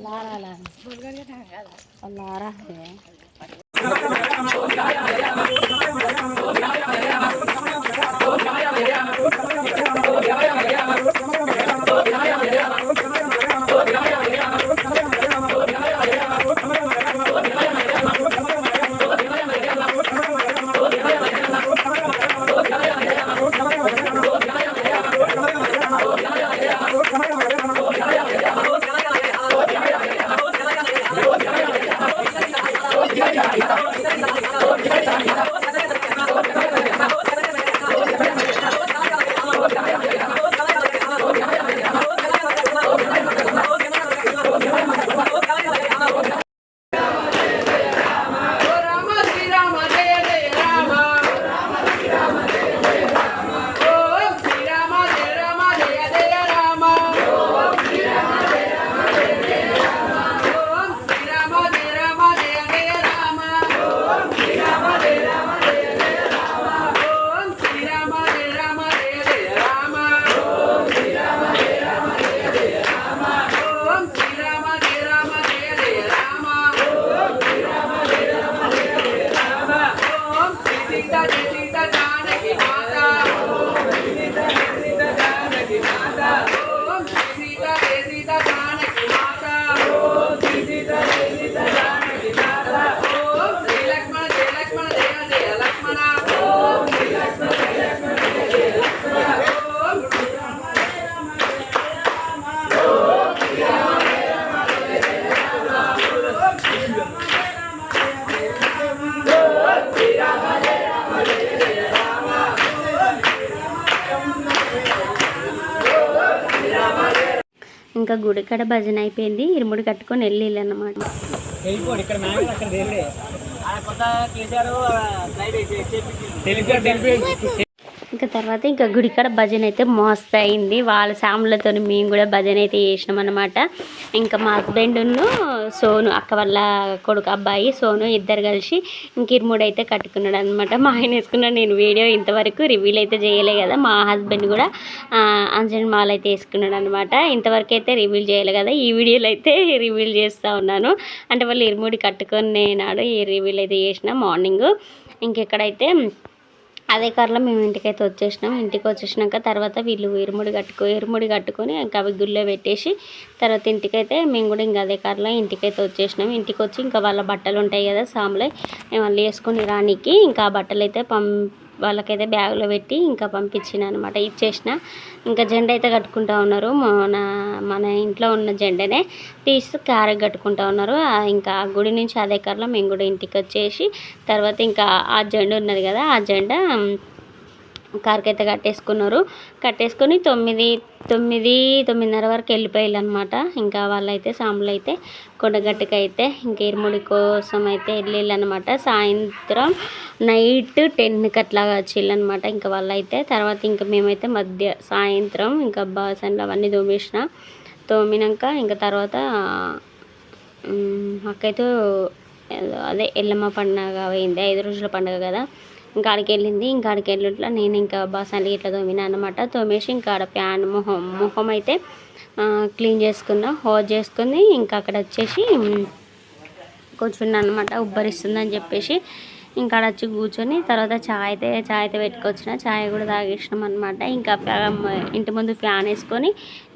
Lara Lara है ఇంకా గుడికడ భజన అయిపోయింది. ఇరుముడి కట్టుకొని వెళ్ళిళ్ళు అన్నమాట. ఇంకా తర్వాత ఇంకా గుడికాడ భజన అయితే మస్తు అయింది. వాళ్ళ సాములతో మేము కూడా భజన అయితే చేసినాం అనమాట. ఇంకా మా హస్బెండ్ను సోను అక్క వాళ్ళ కొడుకు అబ్బాయి సోను ఇద్దరు కలిసి ఇంక ఇరుముడు అయితే కట్టుకున్నాడు అనమాట. మా ఆయన వేసుకున్నాడు. నేను వీడియో ఇంతవరకు రివీల్ అయితే చేయలే కదా. మా హస్బెండ్ కూడా అంజన్ మాల అయితే వేసుకున్నాడు అనమాట. ఇంతవరకు అయితే రివీల్ చేయలే కదా. ఈ వీడియోలో అయితే రివీల్ చేస్తూ ఉన్నాను. అంటే వాళ్ళు ఇరుముడి కట్టుకొని నాడు ఈ రివీల్ అయితే చేసిన మార్నింగ్. ఇంకెక్కడైతే అదే కార్లో మేము ఇంటికైతే వచ్చేసినాం. ఇంటికి వచ్చేసినాక తర్వాత వీళ్ళు ఇరుముడి కట్టుకొని ఇంకా అవి గుళ్ళో పెట్టేసి తర్వాత ఇంటికైతే మేము కూడా ఇంకా అదే కార్లో ఇంటికైతే వచ్చేసినాం. ఇంటికి వచ్చి ఇంకా వాళ్ళ బట్టలు ఉంటాయి కదా సాములే మేము వాళ్ళు వేసుకొని రానికి ఇంకా బట్టలు అయితే వాళ్ళకైతే బ్యాగులో పెట్టి ఇంకా పంపించిన అనమాట. ఇచ్చేసిన ఇంకా జెండా అయితే కట్టుకుంటూ ఉన్నారు. మన ఇంట్లో ఉన్న జెండనే తీసి కారకు కట్టుకుంటూ ఉన్నారు. ఇంకా గుడి నుంచి అదే కార్లో మేము కూడా ఇంటికి వచ్చేసి తర్వాత ఇంకా ఆ జెండా ఉన్నది కదా ఆ జెండా కారుకి అయితే కట్టేసుకొని 9-9:30 వరకు వెళ్ళిపోయారు అనమాట. ఇంకా వాళ్ళైతే సాములు అయితే కొండగట్టుకు అయితే ఇంక ఇరుముడి కోసం అయితే వెళ్ళిళ్ళు అనమాట. సాయంత్రం నైట్ 10కి అట్లాగా వచ్చిళ్ళనమాట. ఇంకా వాళ్ళైతే తర్వాత ఇంకా మేమైతే సాయంత్రం ఇంకా బాసన్లు అవన్నీ తోమినాక ఇంకా తర్వాత అక్కయితే అదే ఎల్లమ్మ పండుగ అయింది. 5 రోజుల పండుగ కదా. ఇంకా ఆడికి వెళ్ళింది. ఇంకా ఆడికి వెళ్ళట్లా నేను ఇంకా బాసన్లు ఇట్లా తోమినా అనమాట. తోమేసి ఇంకా ఆడ ప్యాన్ మొహం అయితే క్లీన్ చేసుకున్నా. హోజ్ చేసుకుని ఇంకా అక్కడ వచ్చేసి కూర్చున్నా అనమాట. ఉబ్బరిస్తుందని చెప్పేసి ఇంకా ఆడ వచ్చి కూర్చొని తర్వాత చాయ్ అయితే పెట్టుకొచ్చిన. చాయ్ కూడా తాగేసినాం అనమాట. ఇంకా ఇంటి ముందు ఫ్యాన్ వేసుకొని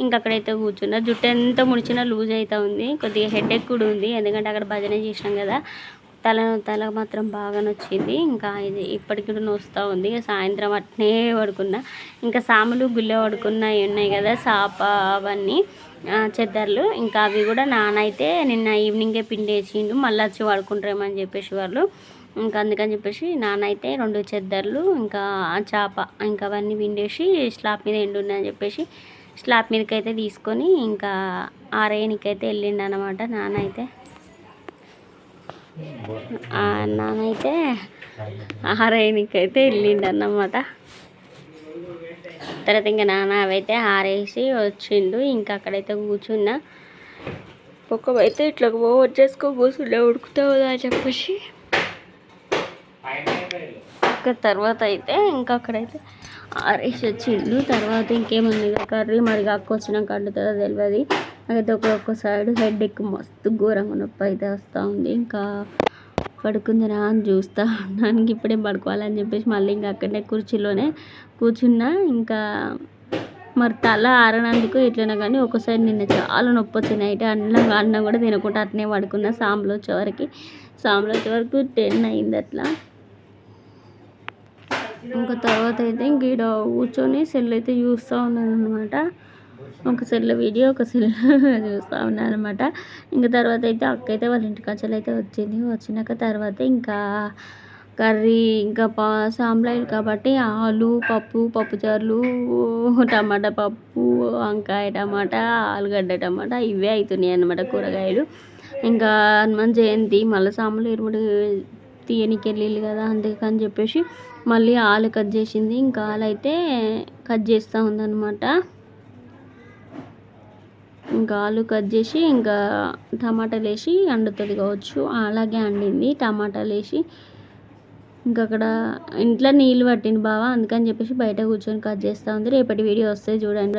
ఇంకా అక్కడైతే కూర్చున్నా. జుట్టు ఎంత ముడిచినా లూజ్ అయితే ఉంది. కొద్దిగా హెడేక్ కూడా ఉంది. ఎందుకంటే అక్కడ భజన చేసినాం కదా. తల మాత్రం బాగా నొచ్చింది. ఇంకా ఇది ఇప్పటికి కూడా నొస్తూ ఉంది. సాయంత్రం అట్నే పడుకున్నా. ఇంకా సాములు గుళ్ళే పడుకున్నాయి ఉన్నాయి కదా సాప అవన్నీ చెద్దర్లు. ఇంకా అవి కూడా నానైతే నిన్న ఈవినింగే పిండేసిండు. మళ్ళీ వచ్చి పడుకుంటారేమని చెప్పేసి వాళ్ళు ఇంకా అందుకని చెప్పేసి నాన్న అయితే 2 చెద్దర్లు ఇంకా చాప ఇంకా అవన్నీ పిండేసి స్లాబ్ మీద ఎండున్నాయని చెప్పేసి స్లాబ్ మీదకైతే తీసుకొని ఇంకా ఆరేయనికైతే వెళ్ళిండు అనమాట. నాన్నైతే ఆరేయనికైతే వెళ్ళిండు అన్నమాట. తర్వాత ఇంకా నాన్న అవైతే ఆరేసి వచ్చిండు. ఇంకా అక్కడైతే కూర్చున్నా. ఒక్కవైతే ఇట్లా వచ్చేసుకో కూర్చుండే ఉడుకుతావుదా అని చెప్పేసి ఇంకా తర్వాత అయితే ఇంకా అక్కడైతే ఆరేసి వచ్చిండు. తర్వాత ఇంకేముంది కర్రీ మరి అక్క వచ్చినాక వండుతుందో తెలియదు. అయితే ఒక్కొక్క సైడ్ హెడ్ ఎక్ మస్తు ఘోరంగా నొప్పి అయితే వస్తూ ఉంది. ఇంకా పడుకుందిరా అని చూస్తూ ఉన్నాను. ఇప్పుడే పడుకోవాలని చెప్పేసి మళ్ళీ ఇంకా అక్కడనే కుర్చీలోనే కూర్చున్నా. ఇంకా మరి తల ఆరనందుకు ఎట్లైనా కానీ ఒకసారి నిన్న చాలా నొప్పి వచ్చింది. నైట్ అన్నం కూడా తినకుండా అట్నే పడుకున్నా. సాంబలు వచ్చే వరకు 10 అయింది అట్లా. ఇంకా తర్వాత అయితే ఇంక ఈడ కూర్చొని సెల్ అయితే చూస్తూ ఉన్నాను అనమాట. ఒక సెల్ వీడియో, ఒక సెల్ చూస్తూ ఉన్నాను అనమాట. ఇంకా తర్వాత అయితే అక్క అయితే వాళ్ళ ఇంటి కచ్చలు అయితే వచ్చినాక తర్వాత ఇంకా కర్రీ ఇంకా సాంబాయిల్ కాబట్టి ఆలు పప్పుచారులు, టమాటా పప్పు, వంకాయ టమాటా, ఆలుగడ్డ టమాటా ఇవే అవుతున్నాయి అన్నమాట కూరగాయలు. ఇంకా హనుమాన్ జయంతి మళ్ళీ సాంబార్లు ఎరువుడు తీయనికి వెళ్ళిళ్ళు కదా, అందుకని చెప్పేసి మళ్ళీ ఆలు కట్ చేసింది. ఇంకా ఆలు అయితే కట్ చేస్తూ ఉందన్నమాట. ఇంకా ఆలు కట్ చేసి ఇంకా టమాటాలు వేసి వండుతుంది కావచ్చు, అలాగే వండింది. టమాటాలు వేసి ఇంకా అక్కడ ఇంట్లో నీళ్ళు పట్టింది బావ, అందుకని చెప్పేసి బయట కూర్చొని కట్ చేస్తూ ఉంది. రేపటి వీడియో వస్తే చూడండి.